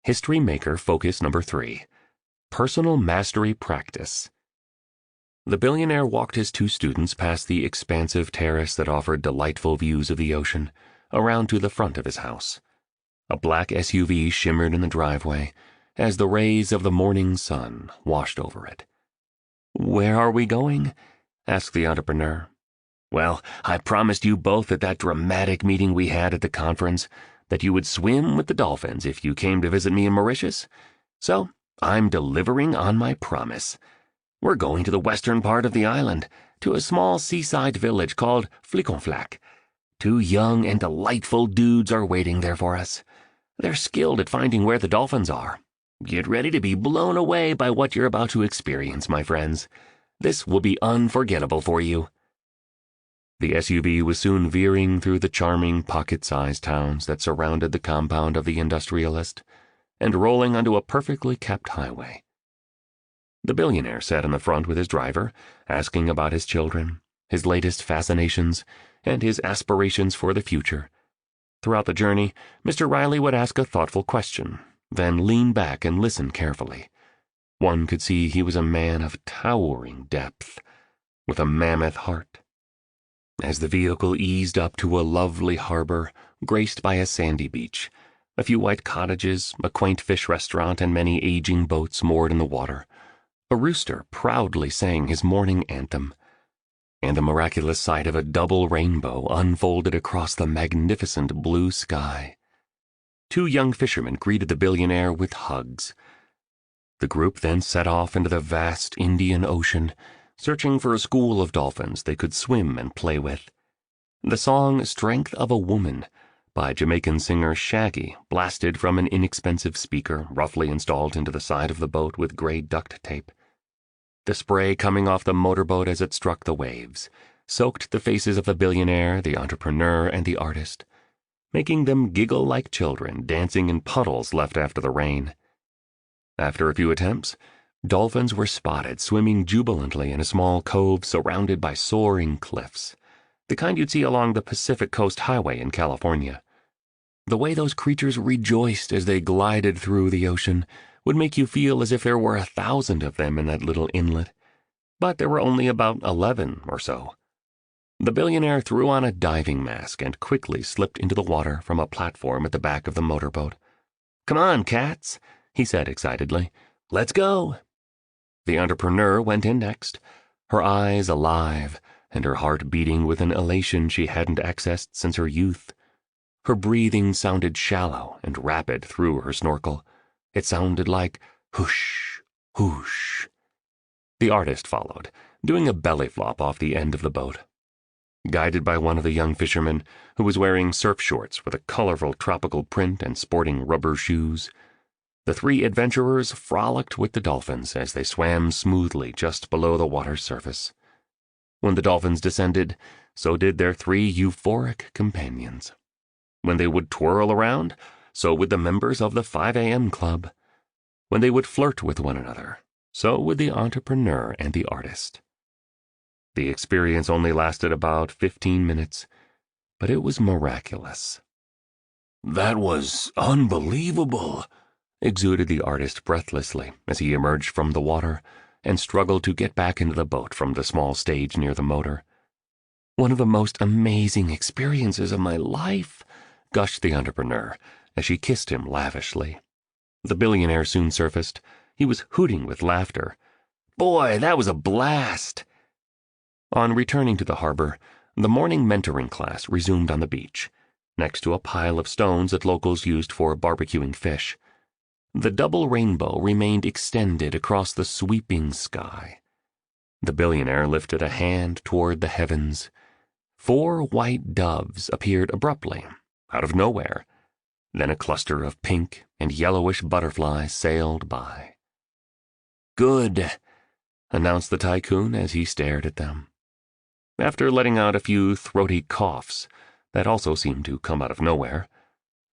History Maker Focus Number 3. Personal Mastery Practice. The billionaire walked his two students past the expansive terrace that offered delightful views of the ocean, around to the front of his house. A black SUV shimmered in the driveway as the rays of the morning sun washed over it. "Where are we going?" asked the entrepreneur. "Well, I promised you both at that dramatic meeting we had at the conference that you would swim with the dolphins if you came to visit me in Mauritius. So, I'm delivering on my promise. We're going to the western part of the island, to a small seaside village called Fliconflac. Two young and delightful dudes are waiting there for us. They're skilled at finding where the dolphins are. Get ready to be blown away by what you're about to experience, my friends. This will be unforgettable for you." The SUV was soon veering through the charming pocket-sized towns that surrounded the compound of the industrialist, and rolling onto a perfectly kept highway. The billionaire sat in the front with his driver, asking about his children, his latest fascinations, and his aspirations for the future. Throughout the journey, Mr. Riley would ask a thoughtful question, then lean back and listen carefully. One could see he was a man of towering depth, with a mammoth heart. As the vehicle eased up to a lovely harbor, graced by a sandy beach, a few white cottages, a quaint fish restaurant, and many aging boats moored in the water, a rooster proudly sang his morning anthem, and the miraculous sight of a double rainbow unfolded across the magnificent blue sky. Two young fishermen greeted the billionaire with hugs. The group then set off into the vast Indian Ocean, searching for a school of dolphins they could swim and play with. The song "Strength of a Woman" by Jamaican singer Shaggy blasted from an inexpensive speaker roughly installed into the side of the boat with gray duct tape. The spray coming off the motorboat as it struck the waves soaked the faces of the billionaire, the entrepreneur, and the artist, making them giggle like children dancing in puddles left after the rain. After a few attempts, dolphins were spotted swimming jubilantly in a small cove surrounded by soaring cliffs, the kind you'd see along the Pacific Coast Highway in California. The way those creatures rejoiced as they glided through the ocean would make you feel as if there were 1,000 of them in that little inlet, but there were only about 11 or so. The billionaire threw on a diving mask and quickly slipped into the water from a platform at the back of the motorboat. "Come on, cats," he said excitedly. "Let's go." The entrepreneur went in next, her eyes alive and her heart beating with an elation she hadn't accessed since her youth. Her breathing sounded shallow and rapid through her snorkel. It sounded like whoosh, whoosh. The artist followed, doing a belly flop off the end of the boat. Guided by one of the young fishermen, who was wearing surf shorts with a colorful tropical print and sporting rubber shoes, the three adventurers frolicked with the dolphins as they swam smoothly just below the water's surface. When the dolphins descended, so did their three euphoric companions. When they would twirl around, so would the members of the 5 a.m. club. When they would flirt with one another, so would the entrepreneur and the artist. The experience only lasted about 15 minutes, but it was miraculous. "That was unbelievable," exuded the artist breathlessly as he emerged from the water and struggled to get back into the boat from the small stage near the motor. "One of the most amazing experiences of my life," gushed the entrepreneur as she kissed him lavishly. The billionaire soon surfaced. He was hooting with laughter. "Boy, that was a blast!" On returning to the harbor, the morning mentoring class resumed on the beach, next to a pile of stones that locals used for barbecuing fish. The double rainbow remained extended across the sweeping sky. The billionaire lifted a hand toward the heavens. 4 white doves appeared abruptly, out of nowhere. Then a cluster of pink and yellowish butterflies sailed by. "Good," announced the tycoon as he stared at them. After letting out a few throaty coughs that also seemed to come out of nowhere,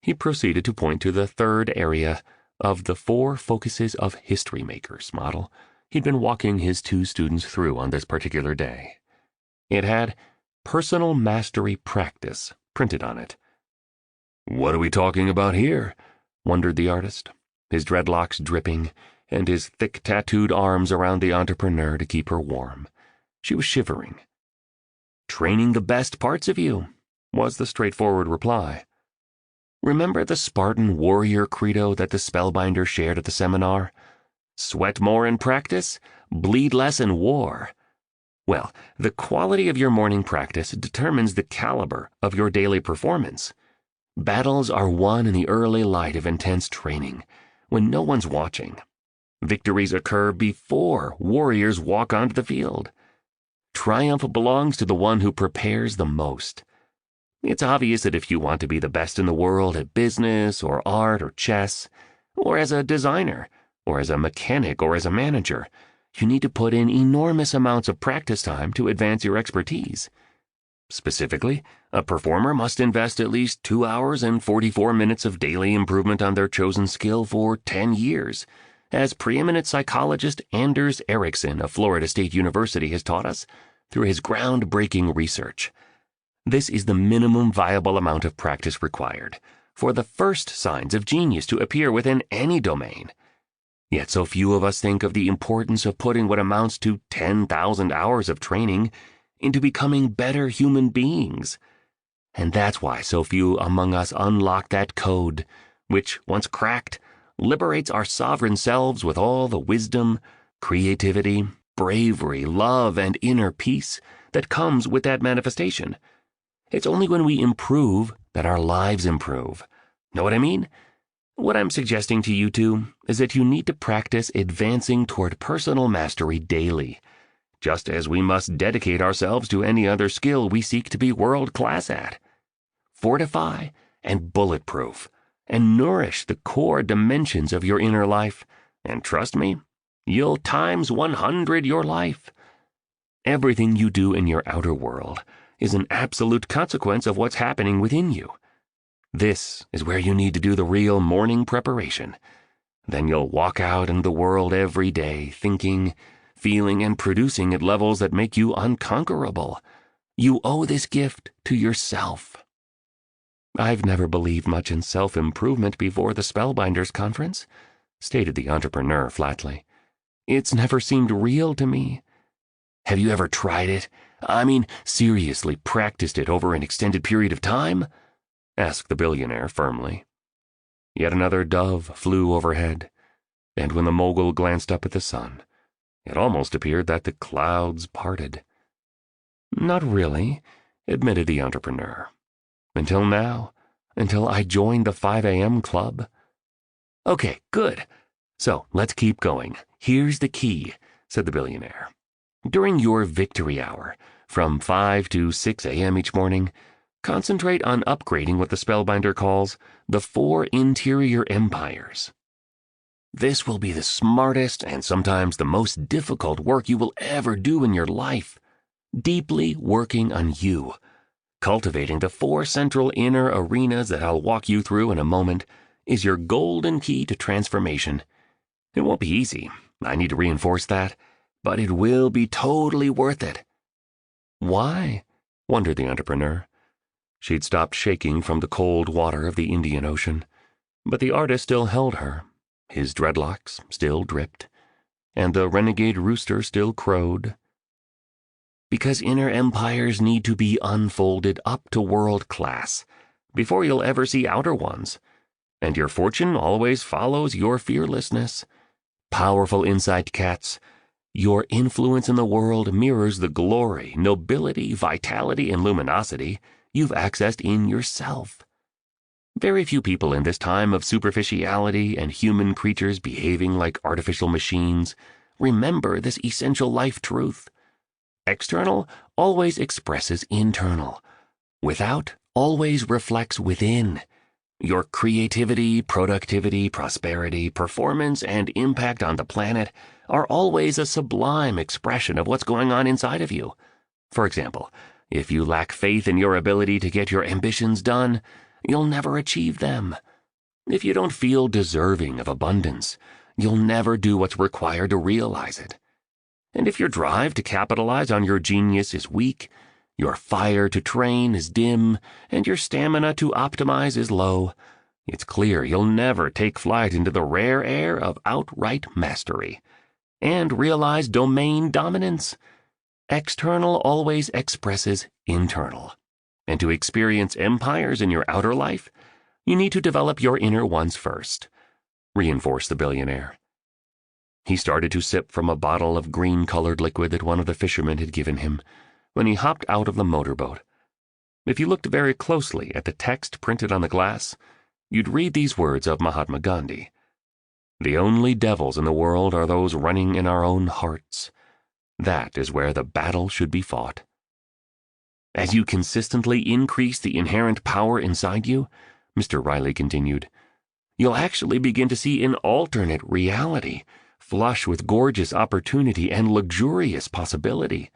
he proceeded to point to the third area of the 4 focuses of History Makers model he'd been walking his two students through on this particular day. It had Personal Mastery Practice printed on it. "What are we talking about here?" wondered the artist. his dreadlocks dripping, and his thick tattooed arms around the entrepreneur to keep her warm. She was shivering. "Training the best parts of you," was the straightforward reply. Remember the Spartan warrior credo that the spellbinder shared at the seminar? Sweat more in practice, bleed less in war. Well, the quality of your morning practice determines the caliber of your daily performance. Battles are won in the early light of intense training, when no one's watching. Victories occur before warriors walk onto the field. Triumph belongs to the one who prepares the most. It's obvious that if you want to be the best in the world at business or art or chess, or as a designer, or as a mechanic or as a manager, you need to put in enormous amounts of practice time to advance your expertise. Specifically, a performer must invest at least 2 hours and 44 minutes of daily improvement on their chosen skill for 10 years, as preeminent psychologist Anders Ericsson of Florida State University has taught us through his groundbreaking research. This is the minimum viable amount of practice required for the first signs of genius to appear within any domain. Yet so few of us think of the importance of putting what amounts to 10,000 hours of training into becoming better human beings. And that's why so few among us unlock that code, which, once cracked, liberates our sovereign selves with all the wisdom, creativity, bravery, love, and inner peace that comes with that manifestation. It's only when we improve that our lives improve. Know what I mean? What I'm suggesting to you two is that you need to practice advancing toward personal mastery daily, just as we must dedicate ourselves to any other skill we seek to be world-class at. Fortify and bulletproof, and nourish the core dimensions of your inner life, and trust me, you'll times 100 your life. Everything you do in your outer world is an absolute consequence of what's happening within you. This is where you need to do the real morning preparation. Then you'll walk out in the world every day thinking, feeling, and producing at levels that make you unconquerable. You owe this gift to yourself. "I've never believed much in self-improvement before the Spellbinders Conference," stated the entrepreneur flatly. "It's never seemed real to me." "Have you ever tried it? I mean, seriously practiced it over an extended period of time?" asked the billionaire firmly. Yet another dove flew overhead, and when the mogul glanced up at the sun, it almost appeared that the clouds parted. "Not really," admitted the entrepreneur. "Until now, until I joined the 5 a.m. club." "Okay, good. So let's keep going. Here's the key," said the billionaire. "During your victory hour, from 5 to 6 a.m. each morning, concentrate on upgrading what the Spellbinder calls the 4 interior empires. This will be the smartest and sometimes the most difficult work you will ever do in your life. Deeply working on you, cultivating the 4 central inner arenas that I'll walk you through in a moment, is your golden key to transformation. It won't be easy, I need to reinforce that, but it will be totally worth it." "Why?" wondered the entrepreneur. She'd stopped shaking from the cold water of the Indian Ocean, but the artist still held her. His dreadlocks still dripped, and the renegade rooster still crowed. "Because inner empires need to be unfolded up to world class before you'll ever see outer ones, and your fortune always follows your fearlessness. Powerful insight, cats. Your influence in the world mirrors the glory, nobility, vitality, and luminosity you've accessed in yourself. Very few people in this time of superficiality and human creatures behaving like artificial machines remember this essential life truth. External always expresses internal. Without always reflects within. Your creativity, productivity, prosperity, performance, and impact on the planet are always a sublime expression of what's going on inside of you. For example, if you lack faith in your ability to get your ambitions done, you'll never achieve them. If you don't feel deserving of abundance, you'll never do what's required to realize it. And if your drive to capitalize on your genius is weak, your fire to train is dim, and your stamina to optimize is low, It's clear you'll never take flight into the rare air of outright mastery and realize domain dominance. External always expresses internal. And to experience empires in your outer life, you need to develop your inner ones first, reinforced the billionaire. He started to sip from a bottle of green-colored liquid that one of the fishermen had given him when he hopped out of the motorboat. If you looked very closely at the text printed on the glass, you'd read these words of Mahatma Gandhi. "The only devils in the world are those running in our own hearts. That is where the battle should be fought." As you consistently increase the inherent power inside you, Mr. Riley continued, you'll actually begin to see an alternate reality, flush with gorgeous opportunity and luxurious possibility.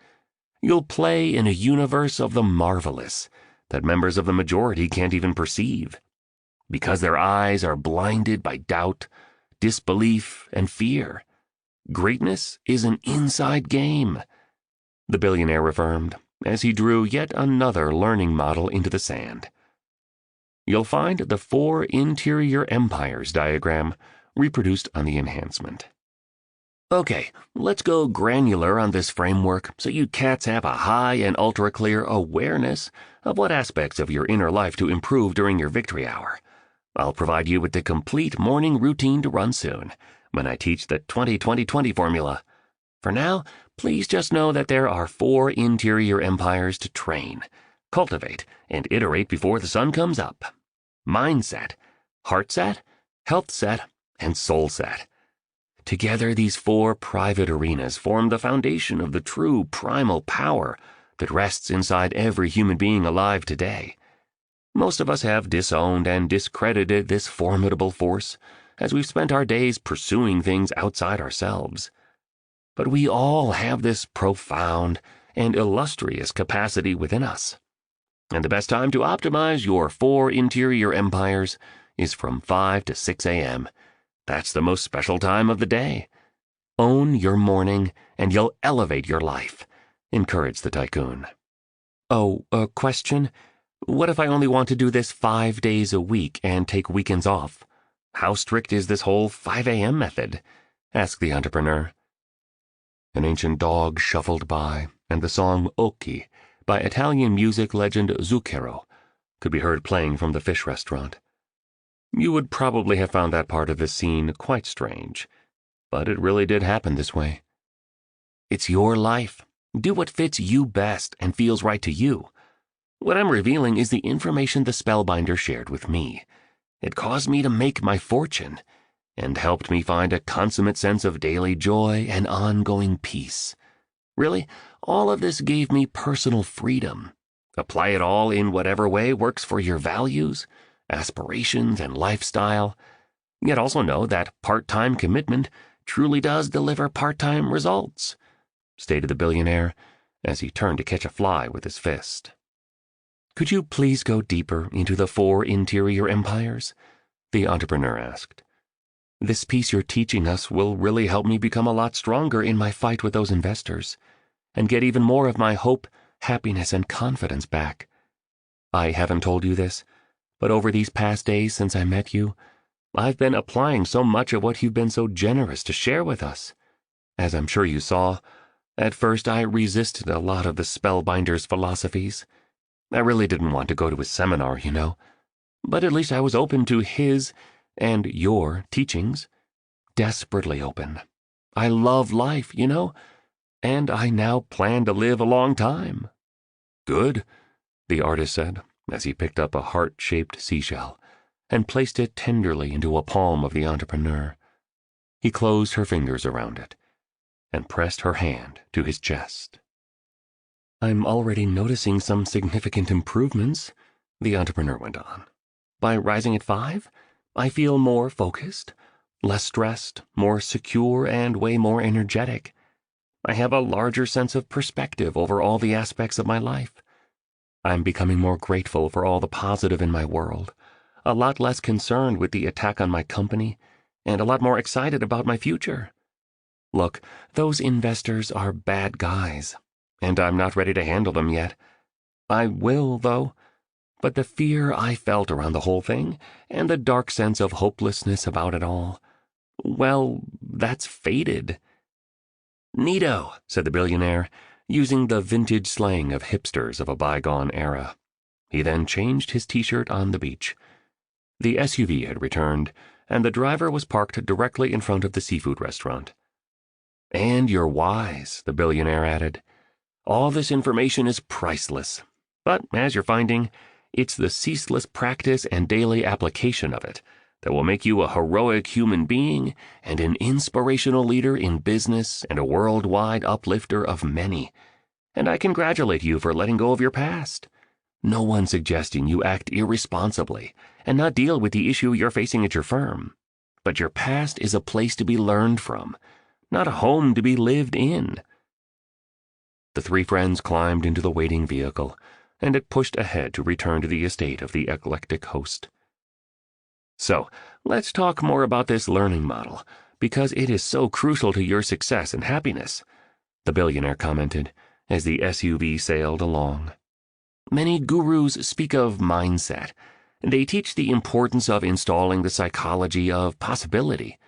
You'll play in a universe of the marvelous that members of the majority can't even perceive, because their eyes are blinded by doubt, disbelief, and fear. Greatness is an inside game, the billionaire affirmed, as he drew yet another learning model into the sand. You'll find the 4 interior empires diagram reproduced on the enhancement. Okay, let's go granular on this framework so you cats have a high and ultra-clear awareness of what aspects of your inner life to improve during your victory hour. I'll provide you with the complete morning routine to run soon, when I teach the 20-20-20 formula. For now, please just know that there are 4 interior empires to train, cultivate, and iterate before the sun comes up. Mindset, heart set, health set, and soul set. Together, these 4 private arenas form the foundation of the true primal power that rests inside every human being alive today. Most of us have disowned and discredited this formidable force as we've spent our days pursuing things outside ourselves. But we all have this profound and illustrious capacity within us. And the best time to optimize your 4 interior empires is from 5 to 6 a.m. That's the most special time of the day. Own your morning and you'll elevate your life, encouraged the tycoon. Oh, a question? What if I only want to do this 5 days a week and take weekends off? How strict is this whole 5 a.m. method? Asked the entrepreneur. An ancient dog shuffled by, and the song Occhi by Italian music legend Zucchero could be heard playing from the fish restaurant. You would probably have found that part of the scene quite strange, but it really did happen this way. It's your life. Do what fits you best and feels right to you. What I'm revealing is the information the spellbinder shared with me. It caused me to make my fortune, and helped me find a consummate sense of daily joy and ongoing peace. Really, all of this gave me personal freedom. Apply it all in whatever way works for your values, aspirations, and lifestyle. Yet also know that part-time commitment truly does deliver part-time results, stated the billionaire as he turned to catch a fly with his fist. Could you please go deeper into the 4 interior empires? The entrepreneur asked. This piece you're teaching us will really help me become a lot stronger in my fight with those investors, and get even more of my hope, happiness, and confidence back. I haven't told you this, but over these past days since I met you, I've been applying so much of what you've been so generous to share with us. As I'm sure you saw, at first I resisted a lot of the spellbinder's philosophies. I really didn't want to go to his seminar, you know, but at least I was open to his and your teachings. Desperately open. I love life, you know, and I now plan to live a long time. Good, the artist said, as he picked up a heart-shaped seashell and placed it tenderly into a palm of the entrepreneur. He closed her fingers around it and pressed her hand to his chest. I'm already noticing some significant improvements, the entrepreneur went on. By rising at 5, I feel more focused, less stressed, more secure, and way more energetic. I have a larger sense of perspective over all the aspects of my life. I'm becoming more grateful for all the positive in my world, a lot less concerned with the attack on my company, and a lot more excited about my future. Look, those investors are bad guys, and I'm not ready to handle them yet. I will, though. But the fear I felt around the whole thing, and the dark sense of hopelessness about it all, well, that's faded." "Neato," said the billionaire, using the vintage slang of hipsters of a bygone era. He then changed his t-shirt on the beach. The SUV had returned, and the driver was parked directly in front of the seafood restaurant. "And you're wise," the billionaire added. "All this information is priceless. But, as you're finding, it's the ceaseless practice and daily application of it that will make you a heroic human being and an inspirational leader in business and a worldwide uplifter of many. And I congratulate you for letting go of your past. No one's suggesting you act irresponsibly and not deal with the issue you're facing at your firm. But your past is a place to be learned from, not a home to be lived in." The three friends climbed into the waiting vehicle, and it pushed ahead to return to the estate of the eclectic host. "So, let's talk more about this learning model, because it is so crucial to your success and happiness," the billionaire commented as the SUV sailed along. "Many gurus speak of mindset. They teach the importance of installing the psychology of possibility.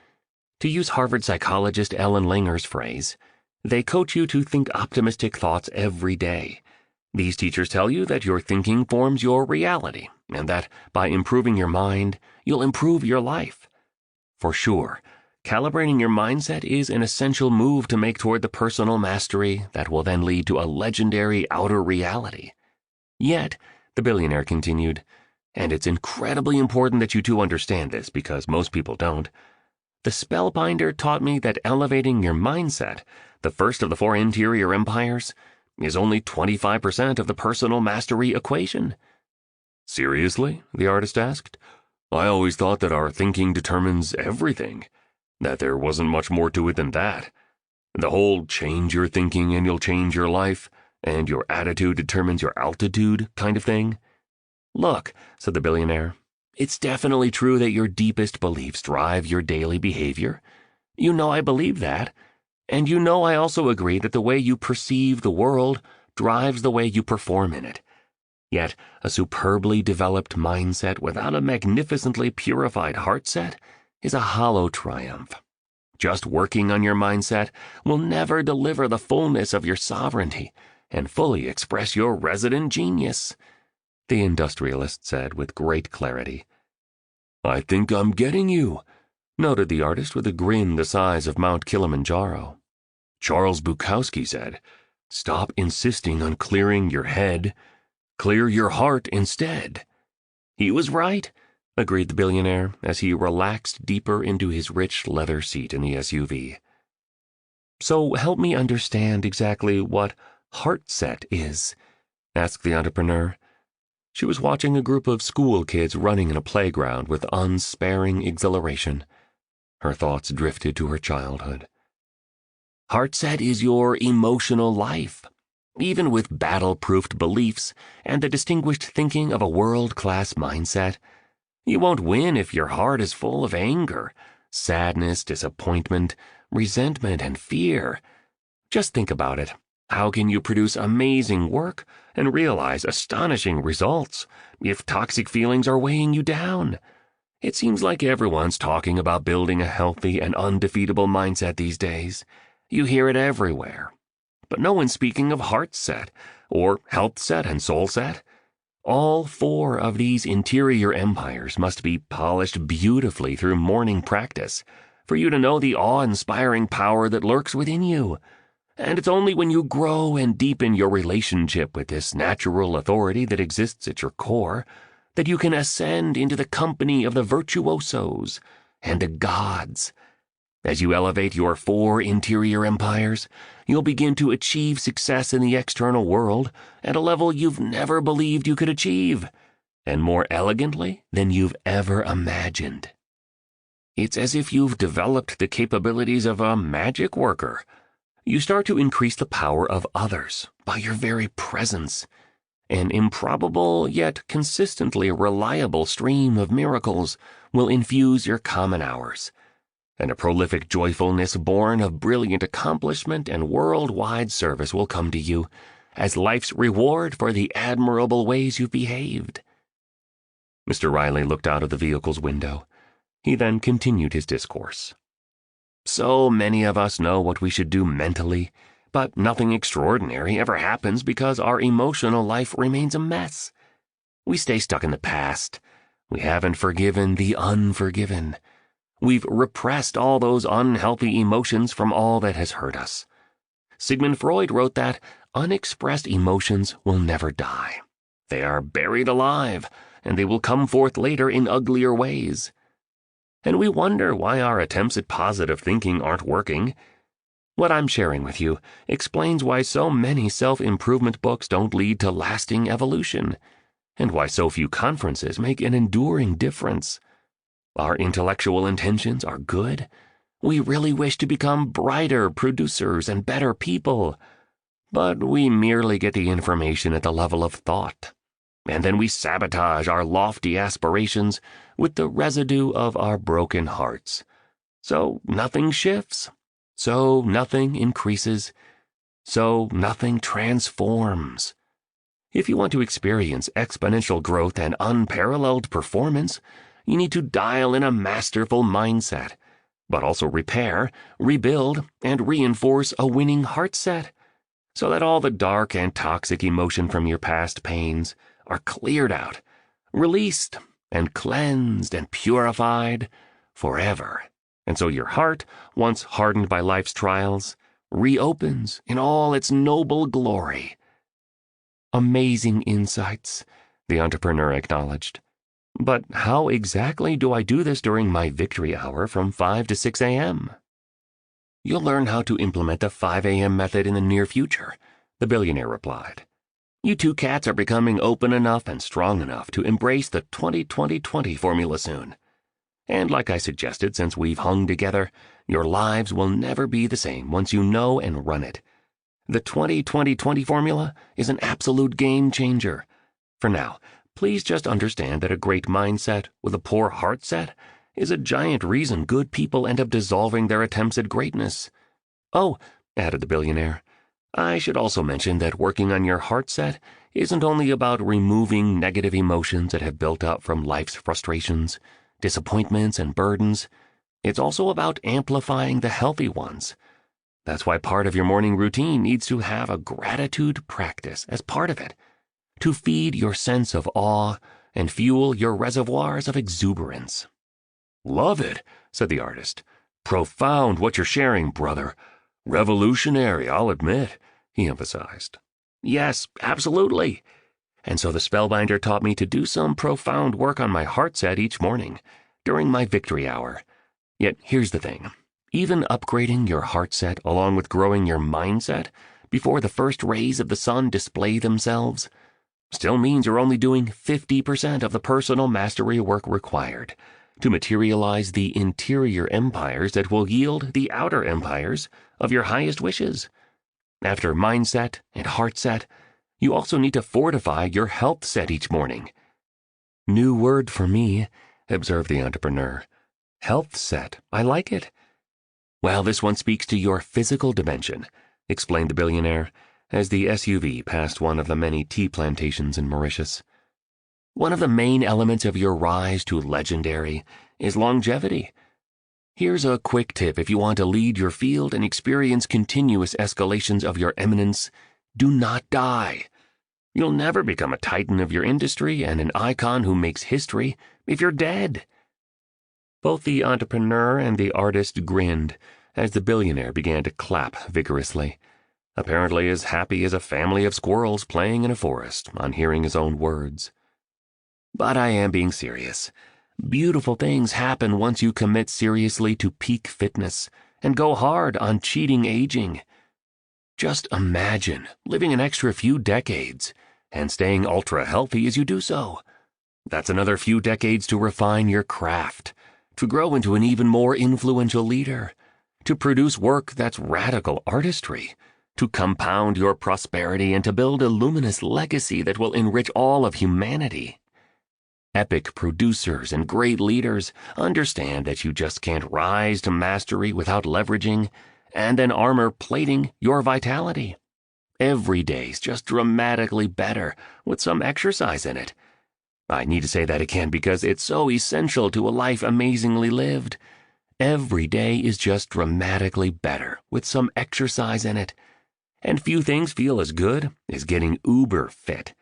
To use Harvard psychologist Ellen Langer's phrase, they coach you to think optimistic thoughts every day. These teachers tell you that your thinking forms your reality, and that by improving your mind, you'll improve your life. For sure, calibrating your mindset is an essential move to make toward the personal mastery that will then lead to a legendary outer reality. Yet," the billionaire continued, "and it's incredibly important that you two understand this because most people don't, the Spellbinder taught me that elevating your mindset, the first of the 4 interior empires, is only 25% of the personal mastery equation." "Seriously?" the artist asked. "I always thought that our thinking determines everything, that there wasn't much more to it than that. The whole change your thinking and you'll change your life, and your attitude determines your altitude kind of thing." "Look," said the billionaire, "it's definitely true that your deepest beliefs drive your daily behavior. You know I believe that. And you know I also agree that the way you perceive the world drives the way you perform in it. Yet a superbly developed mindset without a magnificently purified heart set is a hollow triumph. Just working on your mindset will never deliver the fullness of your sovereignty and fully express your resident genius," the industrialist said with great clarity. "I think I'm getting you," noted the artist with a grin the size of Mount Kilimanjaro. "Charles Bukowski said, 'Stop insisting on clearing your head. Clear your heart instead.'" "He was right," agreed the billionaire as he relaxed deeper into his rich leather seat in the SUV. "So help me understand exactly what heart set is," asked the entrepreneur. She was watching a group of school kids running in a playground with unsparing exhilaration. Her thoughts drifted to her childhood. "Heart set is your emotional life. Even with battle-proofed beliefs and the distinguished thinking of a world-class mindset, you won't win if your heart is full of anger, sadness, disappointment, resentment, and fear. Just think about it. How can you produce amazing work and realize astonishing results if toxic feelings are weighing you down? It seems like everyone's talking about building a healthy and undefeatable mindset these days. You hear it everywhere. But no one's speaking of heart set, or health set and soul set. All 4 of these interior empires must be polished beautifully through morning practice for you to know the awe-inspiring power that lurks within you. And it's only when you grow and deepen your relationship with this natural authority that exists at your core that you can ascend into the company of the virtuosos and the gods. As you elevate your 4 interior empires, you'll begin to achieve success in the external world at a level you've never believed you could achieve, and more elegantly than you've ever imagined. It's as if you've developed the capabilities of a magic worker. You start to increase the power of others by your very presence. An improbable yet consistently reliable stream of miracles will infuse your common hours, and a prolific joyfulness born of brilliant accomplishment and worldwide service will come to you as life's reward for the admirable ways you've behaved. Mr. Riley looked out of the vehicle's window. He then continued his discourse. So many of us know what we should do mentally, but nothing extraordinary ever happens because our emotional life remains a mess. We stay stuck in the past. We haven't forgiven the unforgiven. We've repressed all those unhealthy emotions from all that has hurt us. Sigmund Freud wrote that unexpressed emotions will never die. They are buried alive, and they will come forth later in uglier ways. And we wonder why our attempts at positive thinking aren't working. What I'm sharing with you explains why so many self-improvement books don't lead to lasting evolution, and why so few conferences make an enduring difference. Our intellectual intentions are good. We really wish to become brighter producers and better people, but we merely get the information at the level of thought. And then we sabotage our lofty aspirations with the residue of our broken hearts. So nothing shifts. So nothing increases. So nothing transforms. If you want to experience exponential growth and unparalleled performance, you need to dial in a masterful mindset, but also repair, rebuild, and reinforce a winning heart set, so that all the dark and toxic emotion from your past pains are cleared out, released, and cleansed and purified forever. And so your heart, once hardened by life's trials, reopens in all its noble glory. Amazing insights, the entrepreneur acknowledged. But how exactly do I do this during my victory hour from 5 to 6 a.m.? You'll learn how to implement the 5 a.m. method in the near future, the billionaire replied. You two cats are becoming open enough and strong enough to embrace the 20-20-20 formula soon. And like I suggested, since we've hung together, your lives will never be the same once you know and run it. The 20-20-20 formula is an absolute game changer. For now, please just understand that a great mindset with a poor heart set is a giant reason good people end up dissolving their attempts at greatness. Oh, added the billionaire, I should also mention that working on your heart set isn't only about removing negative emotions that have built up from life's frustrations, disappointments, and burdens. It's also about amplifying the healthy ones. That's why part of your morning routine needs to have a gratitude practice as part of it, to feed your sense of awe and fuel your reservoirs of exuberance. Love it, said the artist. Profound what you're sharing, brother. Revolutionary, I'll admit, he emphasized. Yes, absolutely. And so the spellbinder taught me to do some profound work on my heart set each morning, during my victory hour. Yet here's the thing. Even upgrading your heart set along with growing your mindset before the first rays of the sun display themselves still means you're only doing 50% of the personal mastery work required to materialize the interior empires that will yield the outer empires of your highest wishes. After mindset and heart set, you also need to fortify your health set each morning. New word for me, observed the entrepreneur. Health set, I like it. Well, this one speaks to your physical dimension, explained the billionaire, as the SUV passed one of the many tea plantations in Mauritius. One of the main elements of your rise to legendary is longevity. Here's a quick tip if you want to lead your field and experience continuous escalations of your eminence. Do not die. You'll never become a titan of your industry and an icon who makes history if you're dead. Both the entrepreneur and the artist grinned as the billionaire began to clap vigorously, apparently as happy as a family of squirrels playing in a forest on hearing his own words. But I am being serious. Beautiful things happen once you commit seriously to peak fitness and go hard on cheating aging. Just imagine living an extra few decades and staying ultra healthy as you do so. That's another few decades to refine your craft, to grow into an even more influential leader, to produce work that's radical artistry, to compound your prosperity and to build a luminous legacy that will enrich all of humanity. Epic producers and great leaders understand that you just can't rise to mastery without leveraging and then armor plating your vitality. Every day's just dramatically better with some exercise in it. I need to say that again because it's so essential to a life amazingly lived. Every day is just dramatically better with some exercise in it, and few things feel as good as getting uber fit.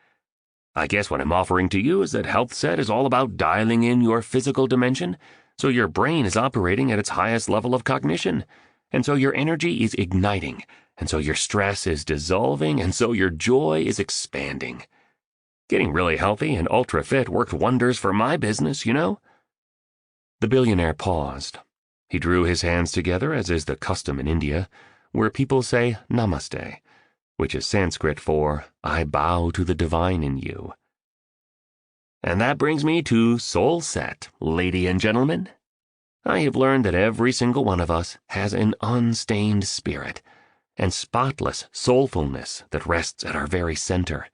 I guess what I'm offering to you is that Health Set is all about dialing in your physical dimension so your brain is operating at its highest level of cognition, and so your energy is igniting, and so your stress is dissolving, and so your joy is expanding. Getting really healthy and ultra fit worked wonders for my business, you know? The billionaire paused. He drew his hands together, as is the custom in India, where people say namaste, which is Sanskrit for, I bow to the divine in you. And that brings me to Soul Set, lady and gentlemen. I have learned that every single one of us has an unstained spirit and spotless soulfulness that rests at our very center.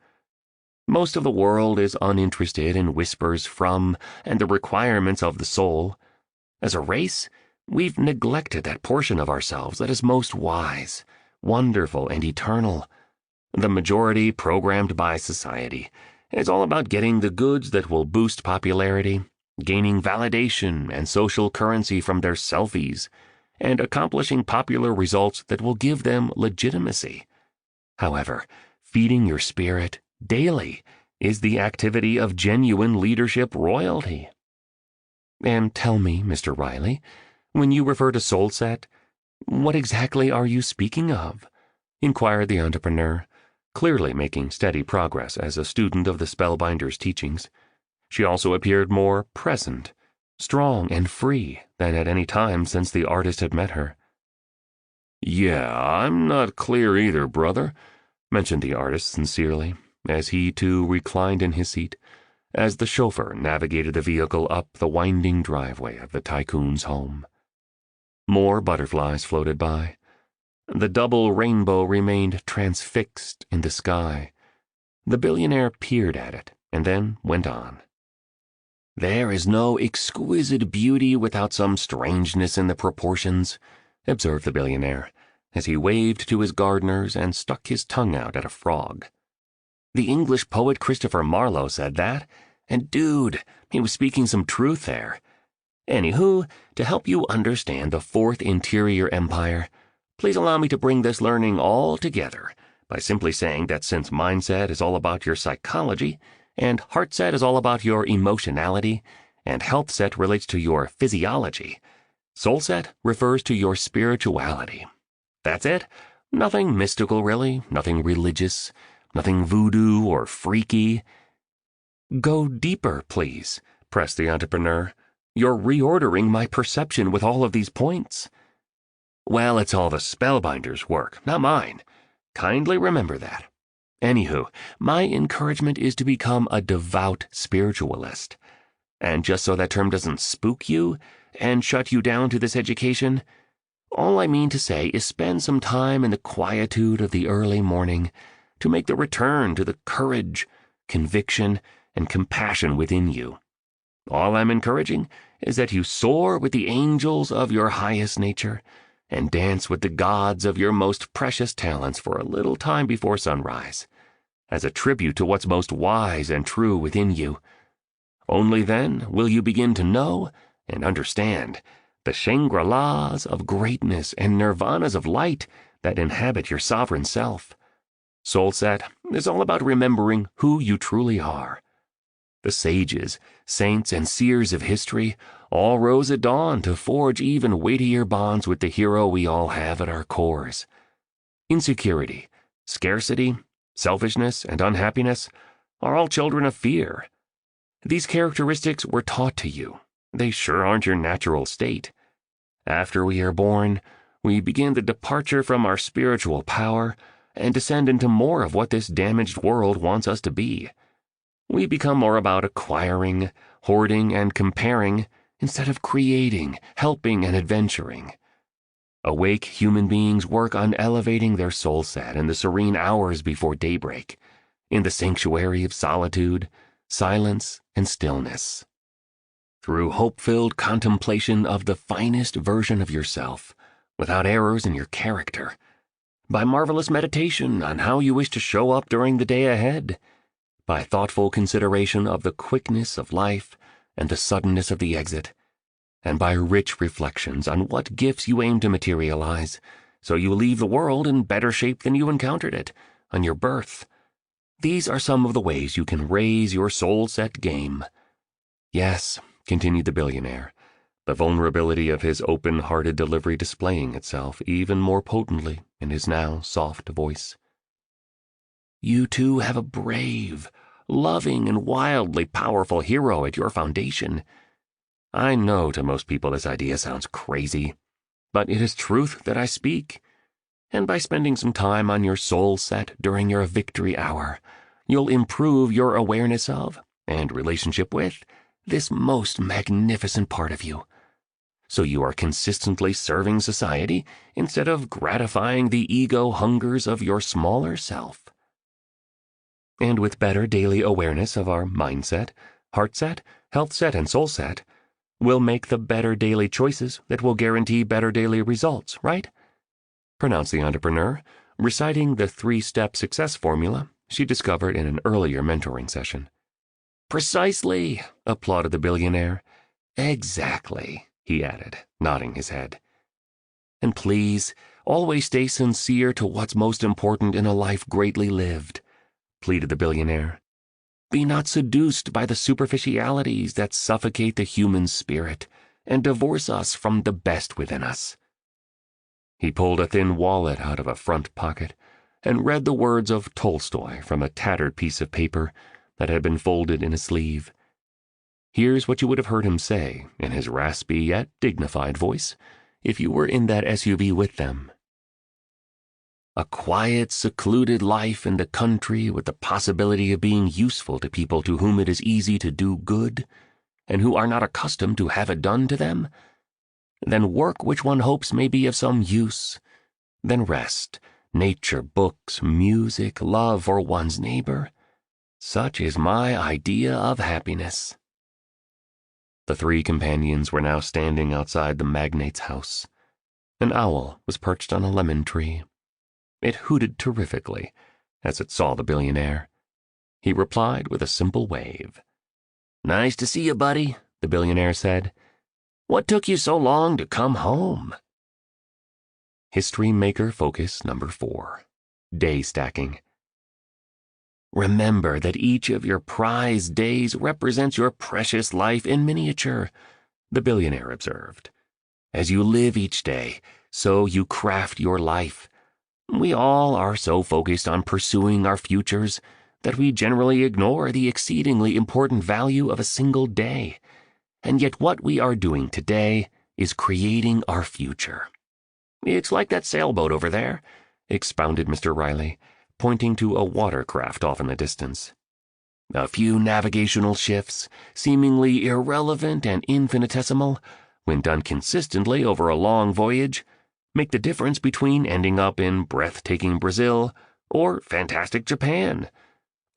Most of the world is uninterested in whispers from and the requirements of the soul. As a race, we've neglected that portion of ourselves that is most wise, wonderful, and eternal. The majority, programmed by society, is all about getting the goods that will boost popularity, gaining validation and social currency from their selfies, and accomplishing popular results that will give them legitimacy. However, feeding your spirit daily is the activity of genuine leadership royalty. And tell me, Mr. Riley, when you refer to Soul Set, what exactly are you speaking of? Inquired the entrepreneur, clearly making steady progress as a student of the spellbinder's teachings. She also appeared more present, strong and free than at any time since the artist had met her. Yeah, I'm not clear either, brother, mentioned the artist sincerely, as he too reclined in his seat, as the chauffeur navigated the vehicle up the winding driveway of the tycoon's home. More butterflies floated by. The double rainbow remained transfixed in the sky. The billionaire peered at it and then went on. There is no exquisite beauty without some strangeness in the proportions, observed the billionaire, as he waved to his gardeners and stuck his tongue out at a frog. The English poet Christopher Marlowe said that, and dude, he was speaking some truth there. Anywho, to help you understand the Fourth Interior Empire, please allow me to bring this learning all together by simply saying that since mindset is all about your psychology, and heart set is all about your emotionality, and health set relates to your physiology, soul set refers to your spirituality. That's it. Nothing mystical, really, nothing religious, nothing voodoo or freaky. Go deeper, please, pressed the entrepreneur. You're reordering my perception with all of these points. Well, it's all the spellbinder's work, not mine. Kindly remember that. Anywho, my encouragement is to become a devout spiritualist. And just so that term doesn't spook you and shut you down to this education, all I mean to say is spend some time in the quietude of the early morning to make the return to the courage, conviction, and compassion within you. All I'm encouraging is that you soar with the angels of your highest nature and dance with the gods of your most precious talents for a little time before sunrise, as a tribute to what's most wise and true within you. Only then will you begin to know and understand the Shangri-Las of greatness and nirvanas of light that inhabit your sovereign self. Soul Set is all about remembering who you truly are. The sages, saints, and seers of history all rose at dawn to forge even weightier bonds with the hero we all have at our cores. Insecurity, scarcity, selfishness, and unhappiness are all children of fear. These characteristics were taught to you. They sure aren't your natural state. After we are born, we begin the departure from our spiritual power and descend into more of what this damaged world wants us to be. We become more about acquiring, hoarding, and comparing instead of creating, helping, and adventuring. Awake human beings work on elevating their soul set in the serene hours before daybreak, in the sanctuary of solitude, silence, and stillness. Through hope-filled contemplation of the finest version of yourself, without errors in your character, by marvelous meditation on how you wish to show up during the day ahead, by thoughtful consideration of the quickness of life and the suddenness of the exit, and by rich reflections on what gifts you aim to materialize, so you leave the world in better shape than you encountered it on your birth. These are some of the ways you can raise your soul-set game. Yes, continued the billionaire, the vulnerability of his open-hearted delivery displaying itself even more potently in his now soft voice. You too have a brave, loving, and wildly powerful hero at your foundation. I know to most people this idea sounds crazy, but it is truth that I speak. And by spending some time on your soul set during your victory hour, you'll improve your awareness of, and relationship with, this most magnificent part of you. So you are consistently serving society instead of gratifying the ego hungers of your smaller self. And with better daily awareness of our mindset, heart set, health set, and soul set, we'll make the better daily choices that will guarantee better daily results, right? Pronounced the entrepreneur, reciting the 3-step success formula she discovered in an earlier mentoring session. Precisely, applauded the billionaire. Exactly, he added, nodding his head. And please, always stay sincere to what's most important in a life greatly lived, pleaded the billionaire. Be not seduced by the superficialities that suffocate the human spirit and divorce us from the best within us. He pulled a thin wallet out of a front pocket and read the words of Tolstoy from a tattered piece of paper that had been folded in a sleeve. Here's what you would have heard him say in his raspy yet dignified voice if you were in that SUV with them. A quiet, secluded life in the country with the possibility of being useful to people to whom it is easy to do good, and who are not accustomed to have it done to them. Then work which one hopes may be of some use. Then rest, nature, books, music, love for one's neighbor. Such is my idea of happiness. The 3 companions were now standing outside the magnate's house. An owl was perched on a lemon tree. It hooted terrifically as it saw the billionaire. He replied with a simple wave. Nice to see you, buddy, the billionaire said. What took you so long to come home? History Maker Focus number 4. Day Stacking. Remember that each of your prized days represents your precious life in miniature, the billionaire observed. As you live each day, so you craft your life. We all are so focused on pursuing our futures that we generally ignore the exceedingly important value of a single day. And yet what we are doing today is creating our future. It's like that sailboat over there, expounded Mr. Riley, pointing to a watercraft off in the distance. A few navigational shifts, seemingly irrelevant and infinitesimal, when done consistently over a long voyage, make the difference between ending up in breathtaking Brazil or fantastic Japan.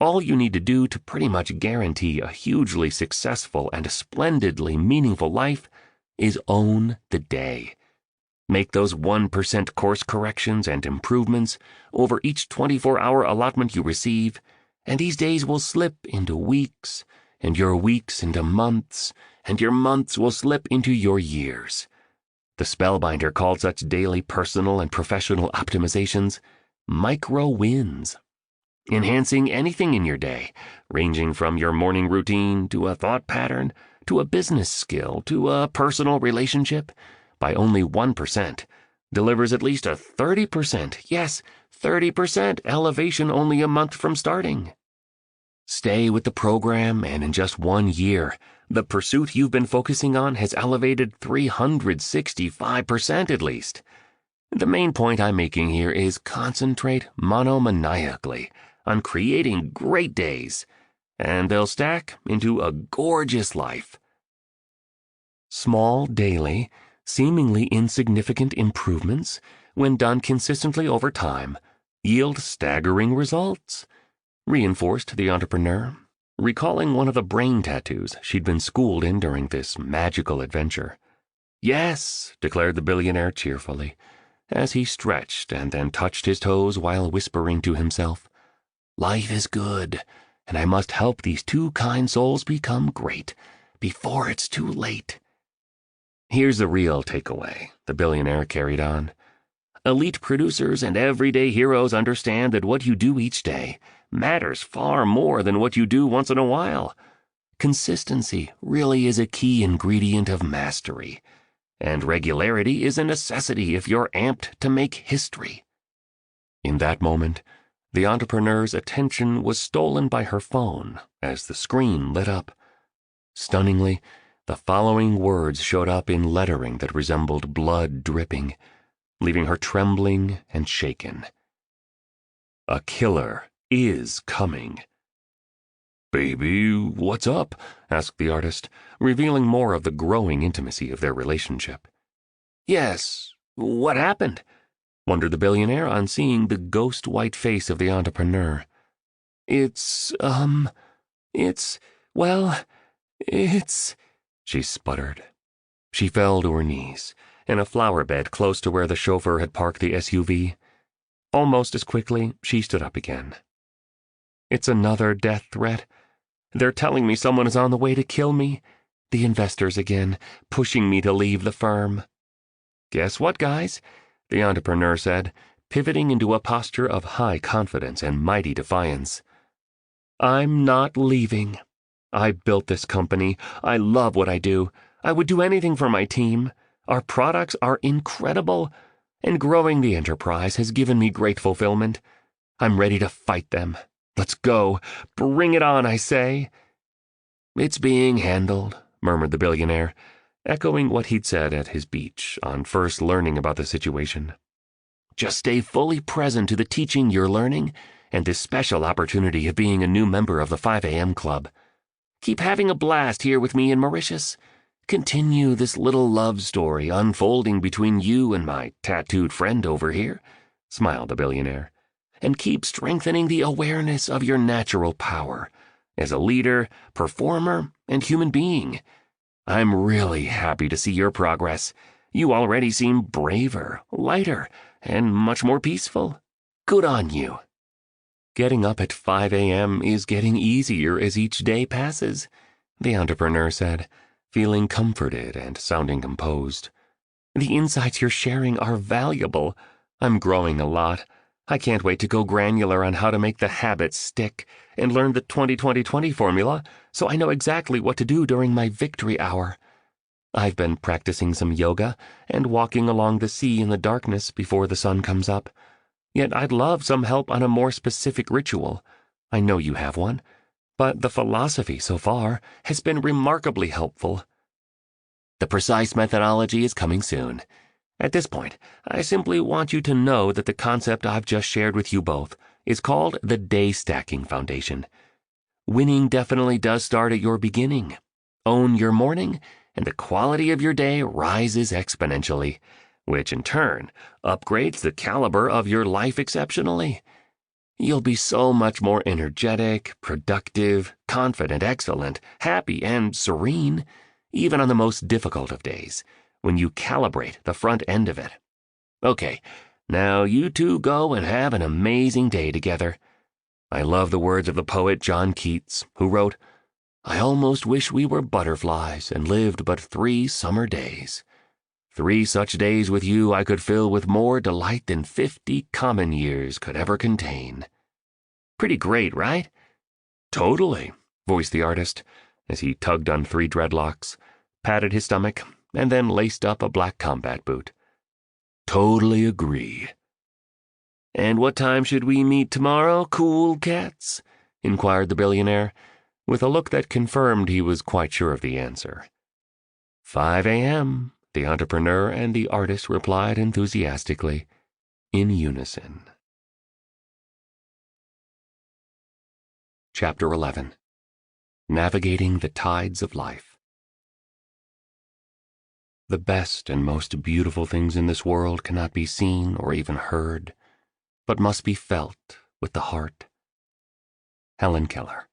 All you need to do to pretty much guarantee a hugely successful and a splendidly meaningful life is own the day. Make those 1% course corrections and improvements over each 24-hour allotment you receive, and these days will slip into weeks, and your weeks into months, and your months will slip into your years. The spellbinder called such daily personal and professional optimizations micro wins, enhancing anything in your day, ranging from your morning routine to a thought pattern, to a business skill, to a personal relationship, by only 1%, delivers at least a 30%, yes, 30% elevation only a month from starting. Stay with the program, and in just 1 year, the pursuit you've been focusing on has elevated 365% at least. The main point I'm making here is concentrate monomaniacally on creating great days, and they'll stack into a gorgeous life. Small, daily, seemingly insignificant improvements, when done consistently over time, yield staggering results, reinforced the entrepreneur, recalling one of the brain tattoos she'd been schooled in during this magical adventure. Yes, declared the billionaire cheerfully, as he stretched and then touched his toes while whispering to himself, life is good, and I must help these two kind souls become great before it's too late. Here's the real takeaway, the billionaire carried on. Elite producers and everyday heroes understand that what you do each day matters far more than what you do once in a while. Consistency really is a key ingredient of mastery, and regularity is a necessity if you're amped to make history. In that moment, the entrepreneur's attention was stolen by her phone as the screen lit up. Stunningly, the following words showed up in lettering that resembled blood dripping, leaving her trembling and shaken. "A killer is coming." "Baby, what's up?" asked the artist, revealing more of the growing intimacy of their relationship. "Yes, what happened?" wondered the billionaire on seeing the ghost-white face of the entrepreneur. It's, she sputtered. She fell to her knees, in a flower bed close to where the chauffeur had parked the SUV. Almost as quickly, she stood up again. "It's another death threat. They're telling me someone is on the way to kill me. The investors again, pushing me to leave the firm." "Guess what, guys?" the entrepreneur said, pivoting into a posture of high confidence and mighty defiance. "I'm not leaving. I built this company. I love what I do. I would do anything for my team. Our products are incredible, and growing the enterprise has given me great fulfillment. I'm ready to fight them. Let's go. Bring it on, I say." "It's being handled," murmured the billionaire, echoing what he'd said at his beach on first learning about the situation. "Just stay fully present to the teaching you're learning and this special opportunity of being a new member of the 5 a.m. club. Keep having a blast here with me in Mauritius. Continue this little love story unfolding between you and my tattooed friend over here," smiled the billionaire. "And keep strengthening the awareness of your natural power as a leader, performer, and human being. I'm really happy to see your progress. You already seem braver, lighter, and much more peaceful. Good on you." "Getting up at 5 a.m. is getting easier as each day passes," the entrepreneur said, feeling comforted and sounding composed. "The insights you're sharing are valuable. I'm growing a lot. I can't wait to go granular on how to make the habits stick and learn the 20-20-20 formula so I know exactly what to do during my victory hour. I've been practicing some yoga and walking along the sea in the darkness before the sun comes up. Yet I'd love some help on a more specific ritual. I know you have one, but the philosophy so far has been remarkably helpful." "The precise methodology is coming soon. At this point, I simply want you to know that the concept I've just shared with you both is called the Day Stacking Foundation. Winning definitely does start at your beginning. Own your morning, and the quality of your day rises exponentially, which in turn upgrades the caliber of your life exceptionally. You'll be so much more energetic, productive, confident, excellent, happy, and serene, even on the most difficult of days, when you calibrate the front end of it. Okay, now you two go and have an amazing day together. I love the words of the poet John Keats, who wrote, 'I almost wish we were butterflies and lived but 3 summer days. 3 such days with you I could fill with more delight than 50 common years could ever contain.'" Pretty great, right? "Totally," voiced the artist, as he tugged on 3 dreadlocks, patted his stomach, and then laced up a black combat boot. "Totally agree." "And what time should we meet tomorrow, cool cats?" inquired the billionaire, with a look that confirmed he was quite sure of the answer. 5 a.m., the entrepreneur and the artist replied enthusiastically, in unison. Chapter 11. Navigating the Tides of Life. The best and most beautiful things in this world cannot be seen or even heard, but must be felt with the heart. Helen Keller.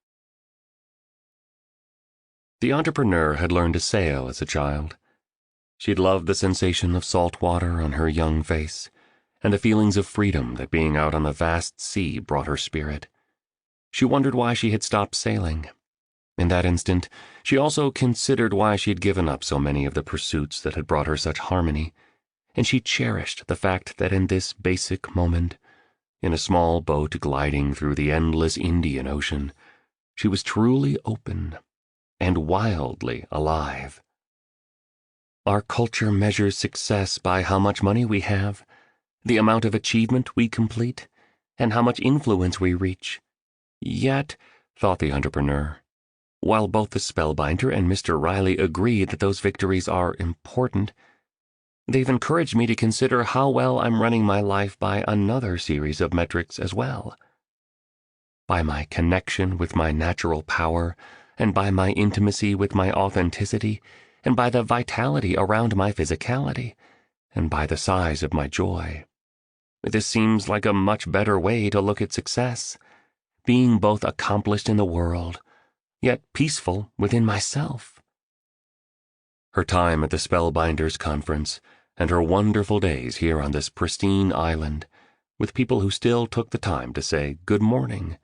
The entrepreneur had learned to sail as a child. She'd loved the sensation of salt water on her young face, and the feelings of freedom that being out on the vast sea brought her spirit. She wondered why she had stopped sailing. In that instant, she also considered why she'd given up so many of the pursuits that had brought her such harmony, and she cherished the fact that in this basic moment, in a small boat gliding through the endless Indian Ocean, she was truly open and wildly alive. Our culture measures success by how much money we have, the amount of achievement we complete, and how much influence we reach. Yet, thought the entrepreneur, while both the spellbinder and Mr. Riley agree that those victories are important, they've encouraged me to consider how well I'm running my life by another series of metrics as well. By my connection with my natural power, and by my intimacy with my authenticity, and by the vitality around my physicality, and by the size of my joy. This seems like a much better way to look at success, being both accomplished in the world, yet peaceful within myself. Her time at the Spellbinders Conference, and her wonderful days here on this pristine island, with people who still took the time to say good morning,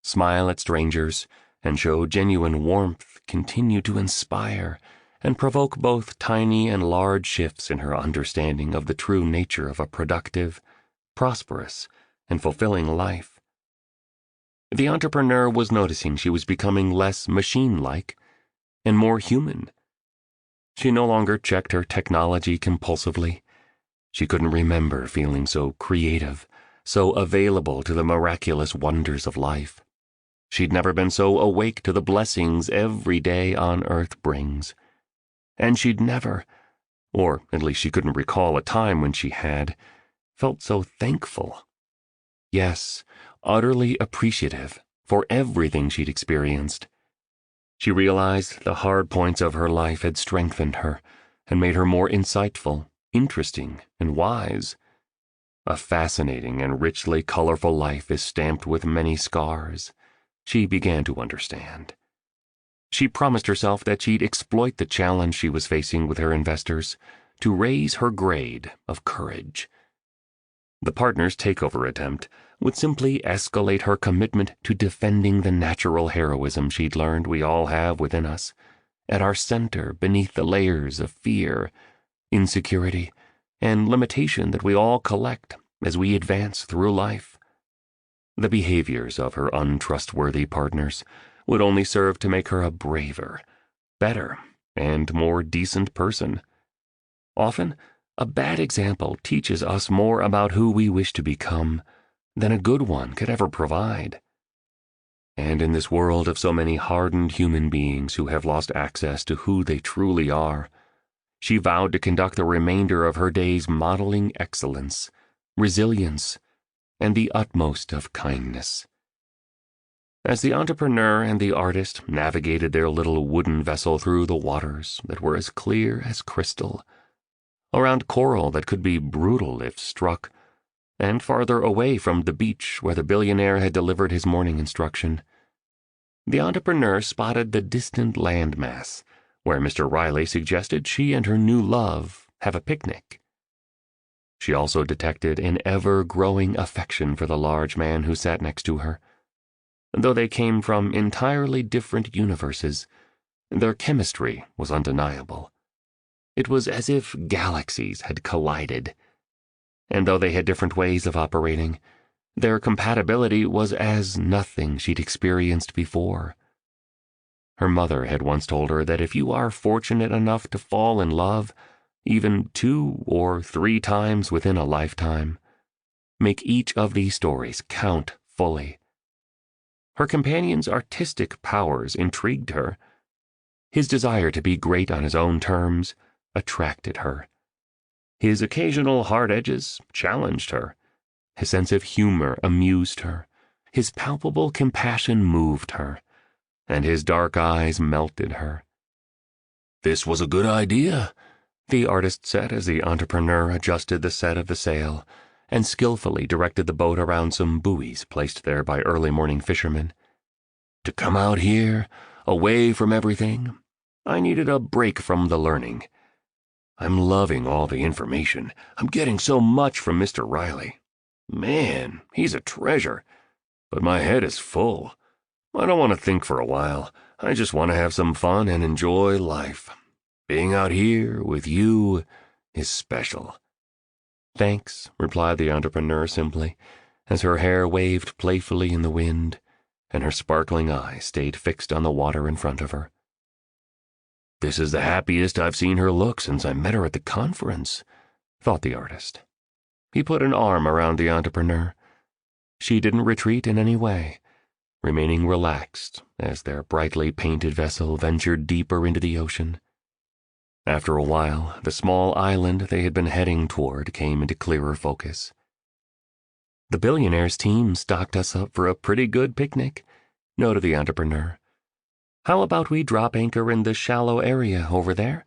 smile at strangers, and show genuine warmth, continue to inspire and provoke both tiny and large shifts in her understanding of the true nature of a productive, prosperous, and fulfilling life. The entrepreneur was noticing she was becoming less machine-like and more human. She no longer checked her technology compulsively. She couldn't remember feeling so creative, so available to the miraculous wonders of life. She'd never been so awake to the blessings every day on earth brings. And she'd never, or at least she couldn't recall a time when she had, felt so thankful. Yes, utterly appreciative for everything she'd experienced. She realized the hard points of her life had strengthened her and made her more insightful, interesting, and wise. A fascinating and richly colorful life is stamped with many scars. She began to understand. She promised herself that she'd exploit the challenge she was facing with her investors to raise her grade of courage. The partners' takeover attempt would simply escalate her commitment to defending the natural heroism she'd learned we all have within us, at our center beneath the layers of fear, insecurity, and limitation that we all collect as we advance through life. The behaviors of her untrustworthy partners would only serve to make her a braver, better, and more decent person. Often, a bad example teaches us more about who we wish to become than a good one could ever provide. And in this world of so many hardened human beings who have lost access to who they truly are, she vowed to conduct the remainder of her days modeling excellence, resilience, and the utmost of kindness. As the entrepreneur and the artist navigated their little wooden vessel through the waters that were as clear as crystal, around coral that could be brutal if struck, and farther away from the beach where the billionaire had delivered his morning instruction, the entrepreneur spotted the distant landmass where Mr. Riley suggested she and her new love have a picnic. She also detected an ever-growing affection for the large man who sat next to her. Though they came from entirely different universes, their chemistry was undeniable. It was as if galaxies had collided. And though they had different ways of operating, their compatibility was as nothing she'd experienced before. Her mother had once told her that if you are fortunate enough to fall in love, even 2 or 3 times within a lifetime, make each of these stories count fully. Her companion's artistic powers intrigued her. His desire to be great on his own terms attracted her. His occasional hard edges challenged her. His sense of humor amused her. His palpable compassion moved her, and his dark eyes melted her. "This was a good idea," the artist said as the entrepreneur adjusted the set of the sail and skillfully directed the boat around some buoys placed there by early morning fishermen. "To come out here, away from everything, I needed a break from the learning. I'm loving all the information. I'm getting so much from Mr. Riley. Man, he's a treasure. But my head is full. I don't want to think for a while. I just want to have some fun and enjoy life. Being out here with you is special." "Thanks," replied the entrepreneur simply, as her hair waved playfully in the wind, and her sparkling eyes stayed fixed on the water in front of her. "This is the happiest I've seen her look since I met her at the conference," thought the artist. He put an arm around the entrepreneur. She didn't retreat in any way, remaining relaxed as their brightly painted vessel ventured deeper into the ocean. After a while, the small island they had been heading toward came into clearer focus. "The billionaire's team stocked us up for a pretty good picnic," noted the entrepreneur. "How about we drop anchor in the shallow area over there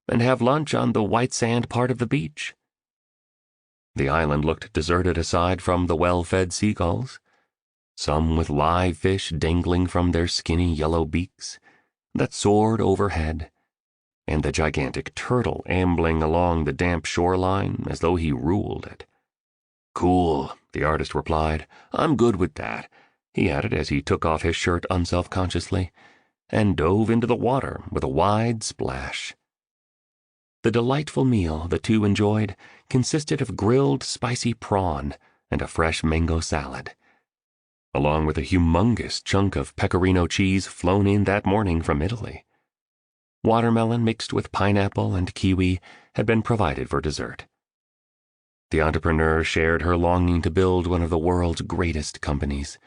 and have lunch on the white sand part of the beach?" The island looked deserted aside from the well-fed seagulls, some with live fish dangling from their skinny yellow beaks that soared overhead, and the gigantic turtle ambling along the damp shoreline as though he ruled it. "Cool," the artist replied. "I'm good with that," he added as he took off his shirt unselfconsciously and dove into the water with a wide splash. The delightful meal the two enjoyed consisted of grilled spicy prawn and a fresh mango salad, along with a humongous chunk of pecorino cheese flown in that morning from Italy. Watermelon mixed with pineapple and kiwi had been provided for dessert. The entrepreneur shared her longing to build one of the world's greatest companies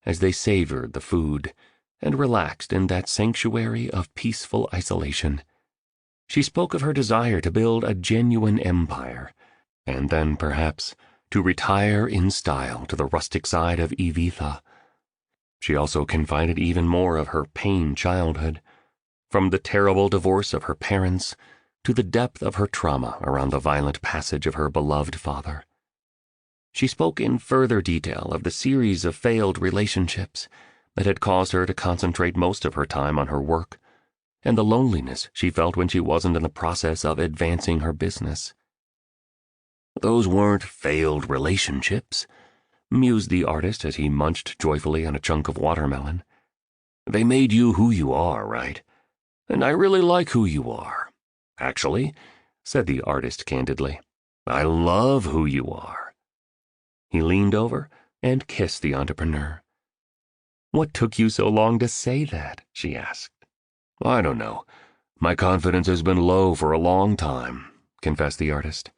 as they savored the food and relaxed in that sanctuary of peaceful isolation. She spoke of her desire to build a genuine empire, and then, perhaps, to retire in style to the rustic side of Ibiza. She also confided even more of her pained childhood, from the terrible divorce of her parents to the depth of her trauma around the violent passage of her beloved father. She spoke in further detail of the series of failed relationships that had caused her to concentrate most of her time on her work, and the loneliness she felt when she wasn't in the process of advancing her business. "Those weren't failed relationships," mused the artist as he munched joyfully on a chunk of watermelon. "They made you who you are, right? And I really like who you are. Actually," said the artist candidly, "I love who you are." He leaned over and kissed the entrepreneur. "What took you so long to say that?" she asked. "I don't know. My confidence has been low for a long time," confessed the artist.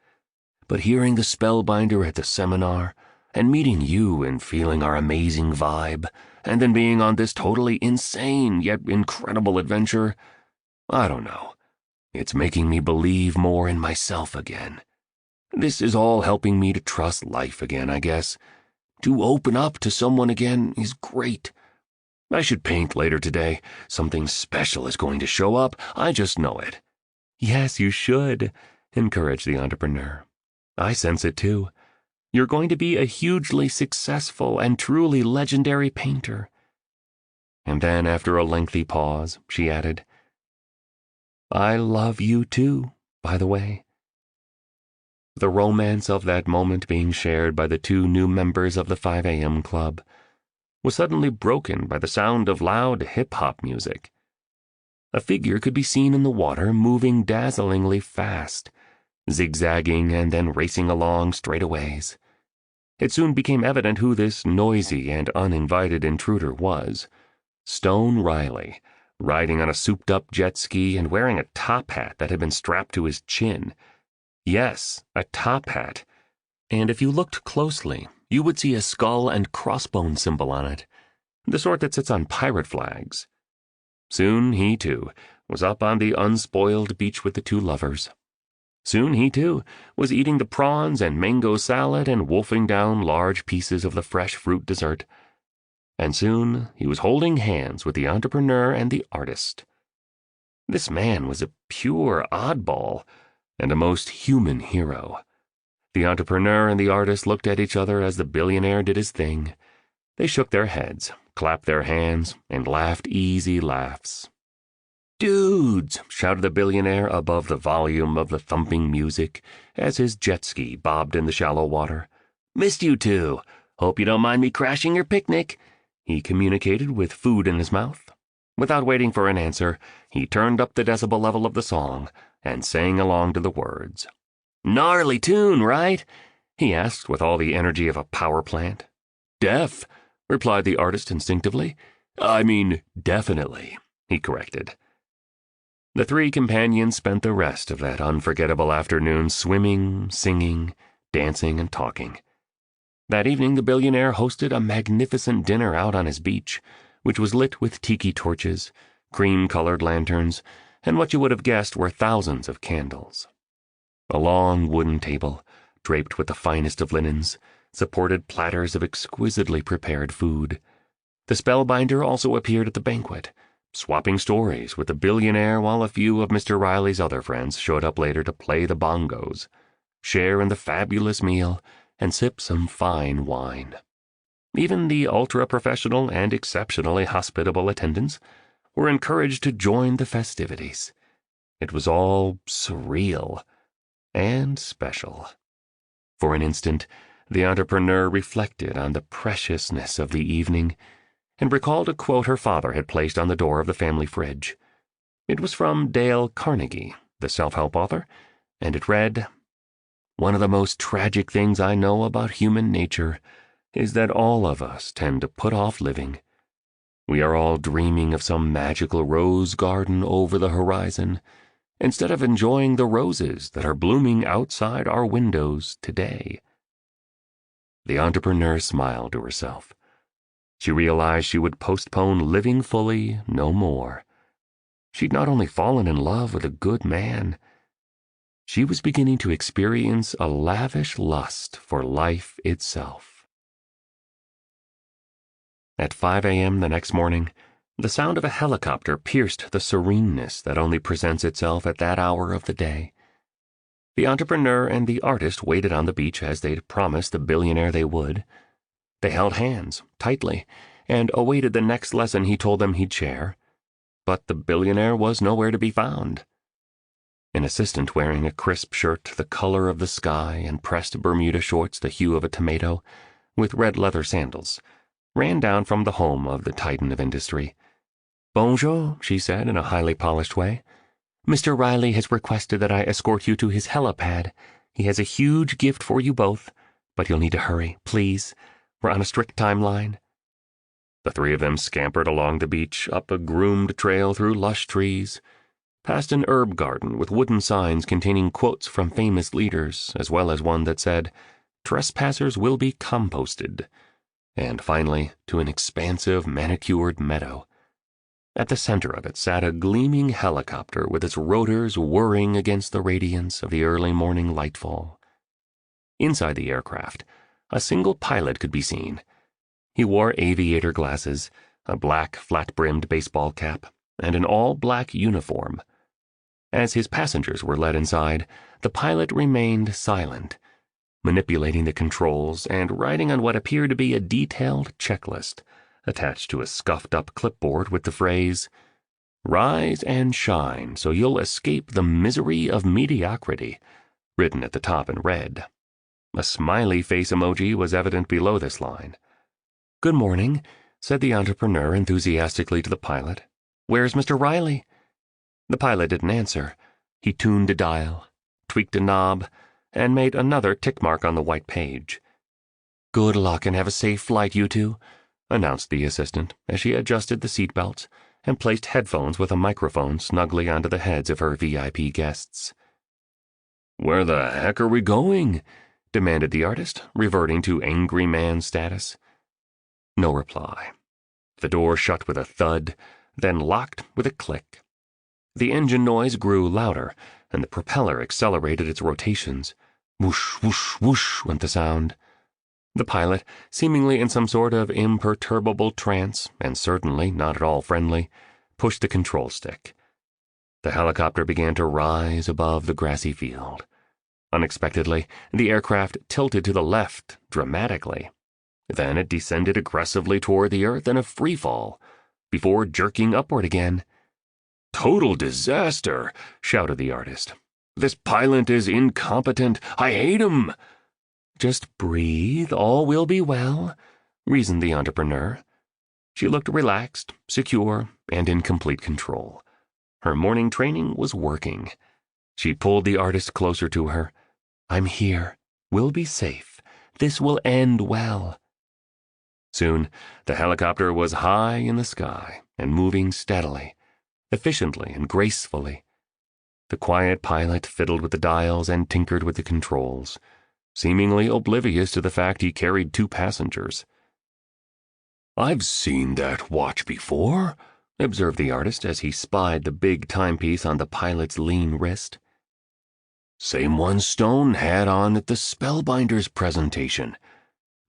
"But hearing the spellbinder at the seminar, and meeting you and feeling our amazing vibe, and then being on this totally insane yet incredible adventure, I don't know. It's making me believe more in myself again. This is all helping me to trust life again, I guess. To open up to someone again is great. I should paint later today. Something special is going to show up. I just know it." "Yes, you should," encouraged the entrepreneur. "I sense it too. You're going to be a hugely successful and truly legendary painter." And then, after a lengthy pause, she added, "I love you too, by the way." The romance of that moment being shared by the two new members of the 5 a.m. club was suddenly broken by the sound of loud hip-hop music. A figure could be seen in the water moving dazzlingly fast, zigzagging and then racing along straightaways. It soon became evident who this noisy and uninvited intruder was. Stone Riley, riding on a souped-up jet ski and wearing a top hat that had been strapped to his chin. Yes, a top hat. And if you looked closely, you would see a skull and crossbone symbol on it, the sort that sits on pirate flags. Soon he, too, was up on the unspoiled beach with the two lovers. Soon he, too, was eating the prawns and mango salad and wolfing down large pieces of the fresh fruit dessert. And soon he was holding hands with the entrepreneur and the artist. This man was a pure oddball and a most human hero. The entrepreneur and the artist looked at each other as the billionaire did his thing. They shook their heads, clapped their hands, and laughed easy laughs. "Dudes!" shouted the billionaire above the volume of the thumping music as his jet ski bobbed in the shallow water. "Missed you two. Hope you don't mind me crashing your picnic." he communicated with food in his mouth. Without waiting for an answer, he turned up the decibel level of the song and sang along to the words. "Gnarly tune, right?" he asked with all the energy of a power plant. "Def," replied the artist instinctively. "I mean, definitely," he corrected. The three companions spent the rest of that unforgettable afternoon swimming, singing, dancing, and talking. That evening, the billionaire hosted a magnificent dinner out on his beach, which was lit with tiki torches, cream-colored lanterns, and what you would have guessed were thousands of candles. A long wooden table, draped with the finest of linens, supported platters of exquisitely prepared food. The spellbinder also appeared at the banquet, swapping stories with the billionaire while a few of Mr. Riley's other friends showed up later to play the bongos, share in the fabulous meal, and sip some fine wine. Even the ultra-professional and exceptionally hospitable attendants were encouraged to join the festivities. It was all surreal and special. For an instant, the entrepreneur reflected on the preciousness of the evening and recalled a quote her father had placed on the door of the family fridge. It was from Dale Carnegie, the self-help author, and it read, "One of the most tragic things I know about human nature is that all of us tend to put off living. We are all dreaming of some magical rose garden over the horizon, instead of enjoying the roses that are blooming outside our windows today." The entrepreneur smiled to herself. She realized she would postpone living fully no more. She'd not only fallen in love with a good man, she was beginning to experience a lavish lust for life itself. At 5 a.m. the next morning, the sound of a helicopter pierced the sereneness that only presents itself at that hour of the day. The entrepreneur and the artist waited on the beach as they'd promised the billionaire they would. They held hands, tightly, and awaited the next lesson he told them he'd share. But the billionaire was nowhere to be found. An assistant wearing a crisp shirt the color of the sky and pressed Bermuda shorts the hue of a tomato, with red leather sandals, ran down from the home of the titan of industry. "Bonjour," she said in a highly polished way. "Mr. Riley has requested that I escort you to his helipad. He has a huge gift for you both, but you'll need to hurry, please. We're on a strict timeline." The three of them scampered along the beach, up a groomed trail through lush trees, past an herb garden with wooden signs containing quotes from famous leaders, as well as one that said, "Trespassers will be composted," and finally to an expansive manicured meadow. At the center of it sat a gleaming helicopter with its rotors whirring against the radiance of the early morning lightfall. Inside the aircraft, a single pilot could be seen. He wore aviator glasses, a black flat-brimmed baseball cap, and an all-black uniform. As his passengers were led inside, the pilot remained silent, manipulating the controls and writing on what appeared to be a detailed checklist attached to a scuffed-up clipboard with the phrase, "Rise and shine so you'll escape the misery of mediocrity," written at the top in red. A smiley face emoji was evident below this line. "Good morning," said the entrepreneur enthusiastically to the pilot. "Where's Mr. Riley?" The pilot didn't answer. He tuned a dial, tweaked a knob, and made another tick mark on the white page. "Good luck and have a safe flight, you two," announced the assistant as she adjusted the seatbelts and placed headphones with a microphone snugly onto the heads of her VIP guests. "Where the heck are we going?" demanded the artist, reverting to angry man status. No reply. The door shut with a thud, then locked with a click. The engine noise grew louder, and the propeller accelerated its rotations. Whoosh, whoosh, whoosh went the sound. The pilot, seemingly in some sort of imperturbable trance, and certainly not at all friendly, pushed the control stick. The helicopter began to rise above the grassy field. Unexpectedly, the aircraft tilted to the left dramatically. Then it descended aggressively toward the earth in a free fall, before jerking upward again. "Total disaster," shouted the artist. "This pilot is incompetent. I hate him." "Just breathe. All will be well," reasoned the entrepreneur. She looked relaxed, secure, and in complete control. Her morning training was working. She pulled the artist closer to her. "I'm here. We'll be safe. This will end well." Soon, the helicopter was high in the sky and moving steadily, efficiently and gracefully. The quiet pilot fiddled with the dials and tinkered with the controls, seemingly oblivious to the fact he carried 2 passengers. "I've seen that watch before," observed the artist as he spied the big timepiece on the pilot's lean wrist. "Same one Stone had on at the Spellbinders presentation.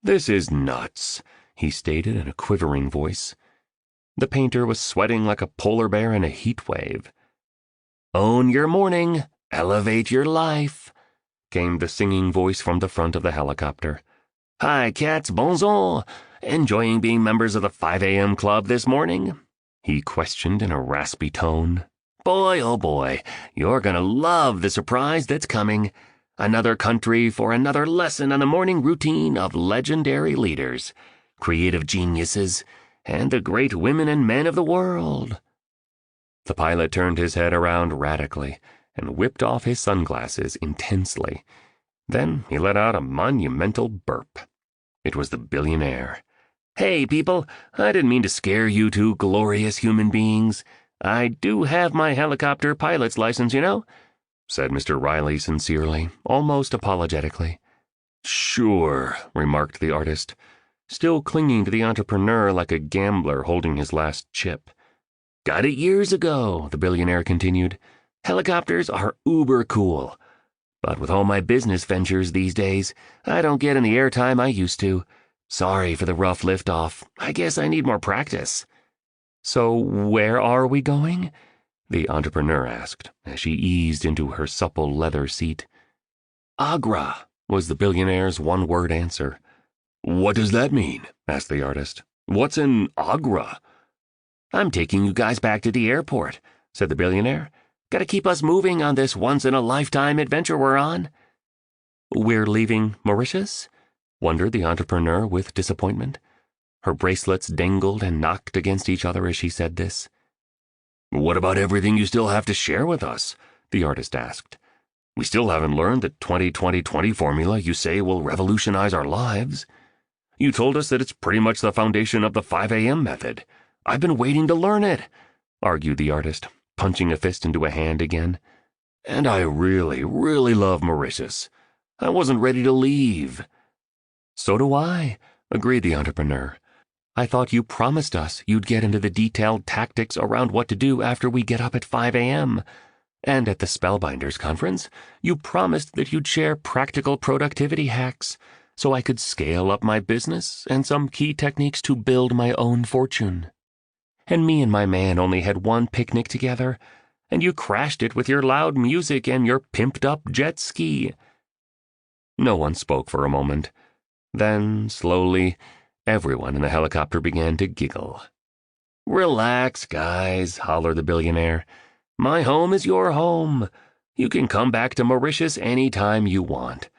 This is nuts," he stated in a quivering voice. The painter was sweating like a polar bear in a heat wave. "Own your morning, elevate your life," came the singing voice from the front of the helicopter. "Hi, cats, bonjour. Enjoying being members of the 5 a.m. club this morning?" he questioned in a raspy tone. "Boy, oh boy, you're gonna love the surprise that's coming. Another country for another lesson on the morning routine of legendary leaders, creative geniuses, and the great women and men of the world." The pilot turned his head around radically and whipped off his sunglasses intensely. Then he let out a monumental burp. It was the billionaire. "Hey, people, I didn't mean to scare you 2 glorious human beings. I do have my helicopter pilot's license, you know," said Mr. Riley sincerely, almost apologetically. "Sure," remarked the artist, still clinging to the entrepreneur like a gambler holding his last chip. "Got it years ago," the billionaire continued. "Helicopters are uber cool. But with all my business ventures these days, I don't get in the airtime I used to. Sorry for the rough liftoff. I guess I need more practice." "So where are we going?" the entrepreneur asked as she eased into her supple leather seat. "Agra," was the billionaire's one-word answer. "What does that mean?" asked the artist. "What's in Agra?" "I'm taking you guys back to the airport," said the billionaire. "Gotta keep us moving on this once-in-a-lifetime adventure we're on." "We're leaving Mauritius?" wondered the entrepreneur with disappointment. Her bracelets dangled and knocked against each other as she said this. "What about everything you still have to share with us?" the artist asked. "We still haven't learned the 20-20-20 formula you say will revolutionize our lives. You told us that it's pretty much the foundation of the 5 a.m. method. I've been waiting to learn it," argued the artist, punching a fist into a hand again. "And I really, really love Mauritius. I wasn't ready to leave." "So do I," agreed the entrepreneur. "I thought you promised us you'd get into the detailed tactics around what to do after we get up at 5 a.m. And at the Spellbinders conference, you promised that you'd share practical productivity hacks so I could scale up my business and some key techniques to build my own fortune. And me and my man only had one picnic together, and you crashed it with your loud music and your pimped-up jet ski." No one spoke for a moment. Then, slowly, everyone in the helicopter began to giggle. "Relax, guys," hollered the billionaire. "My home is your home. You can come back to Mauritius any time you want.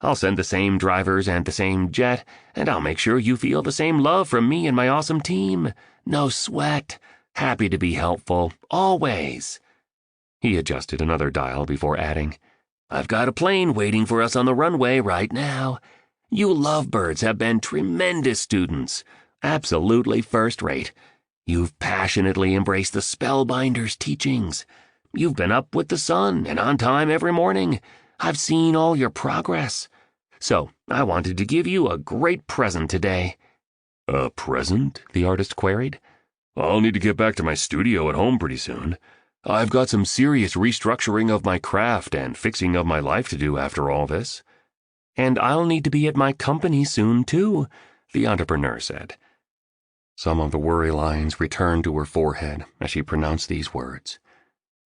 I'll send the same drivers and the same jet, and I'll make sure you feel the same love from me and my awesome team. No sweat. Happy to be helpful, always." He adjusted another dial before adding, "I've got a plane waiting for us on the runway right now. You lovebirds have been tremendous students, absolutely first-rate. You've passionately embraced the Spellbinders' teachings. You've been up with the sun and on time every morning. I've seen all your progress. So I wanted to give you a great present today." "A present?" the artist queried. "I'll need to get back to my studio at home pretty soon. I've got some serious restructuring of my craft and fixing of my life to do after all this." "And I'll need to be at my company soon, too," the entrepreneur said. Some of the worry lines returned to her forehead as she pronounced these words,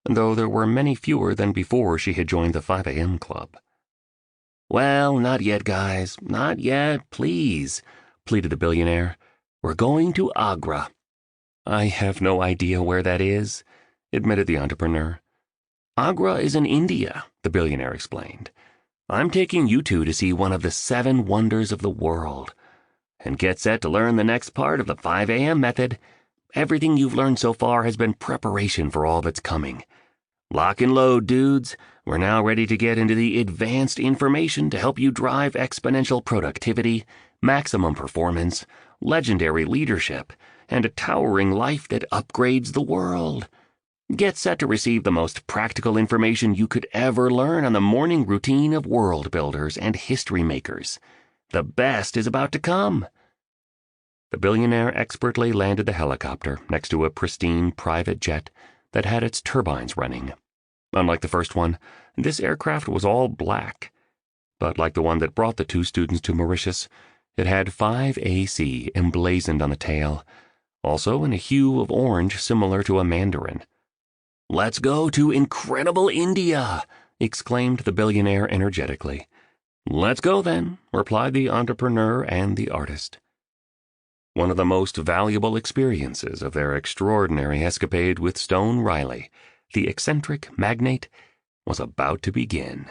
though there were many fewer than before she had joined the 5 a.m. club. "Well, not yet, guys. Not yet, please," pleaded the billionaire. "We're going to Agra." "I have no idea where that is," admitted the entrepreneur. "Agra is in India," the billionaire explained. "I'm taking you two to see one of the 7 wonders of the world. And get set to learn the next part of the 5 a.m. method. Everything you've learned so far has been preparation for all that's coming. Lock and load, dudes. We're now ready to get into the advanced information to help you drive exponential productivity, maximum performance, legendary leadership, and a towering life that upgrades the world. Get set to receive the most practical information you could ever learn on the morning routine of world builders and history makers. The best is about to come. The billionaire expertly landed the helicopter next to a pristine private jet that had its turbines running. Unlike the first one, this aircraft was all black. But like the one that brought the two students to Mauritius, it had 5AC emblazoned on the tail, also in a hue of orange similar to a mandarin. "Let's go to incredible India!" exclaimed the billionaire energetically. "Let's go then," replied the entrepreneur and the artist. One of the most valuable experiences of their extraordinary escapade with Stone Riley, the eccentric magnate, was about to begin.